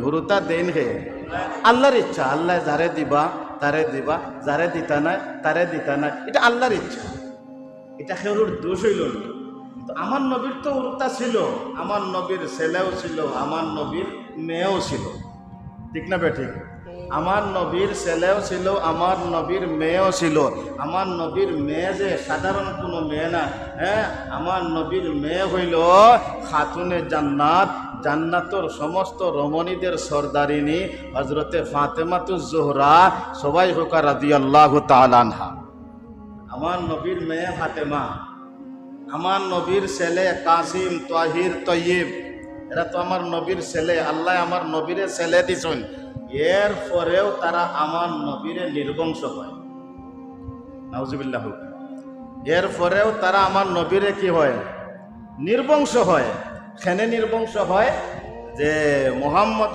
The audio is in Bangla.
হুরুতা দেন হে আল্লাহর ইচ্ছা, আল্লাহ যারে দিবা তারে দিবা, যারে দিতা নাই তারে দিতা নাই, এটা আল্লাহর ইচ্ছা। এটা কেউর দোষ হইল না। তো আমার নবীর তো উরুতা ছিল, আমার নবীর ছেলেও ছিল, আমার নবীর মেয়েও ছিল, ঠিক না বেঠিক? আমার নবীর ছেলেও ছিল, আমার নবীর মেয়েও ছিল। আমার নবীর মেয়ে যে সাধারণ কোনো মেয়ে না, হ্যাঁ, আমার নবীর মেয়ে হইল খাতুনে জান্নাত, জান্নাতর সমস্ত রমণীদের সর্দারিনী হজরতে ফাতেমাতুজ জোহরা, সবাই হোকা রাদিয়াল্লাহু তাআলা আনহা। আমার নবীর মেয়ে ফাতেমা, আমার নবীর ছেলে কাসিম, তাহির, তয়্যিব, এরা তো আমার নবীর ছেলে। আল্লাহ আমার নবীরে ছেলে দিছেন, এর পরেও তারা আমার নবীরে নির্বংশ হয়। নাউজুবিল্লাহ। এর পরেও তারা আমার নবীরে কি হয়? নির্বংশ হয়। কেন নির্বংশ হয়? যে মুহাম্মদ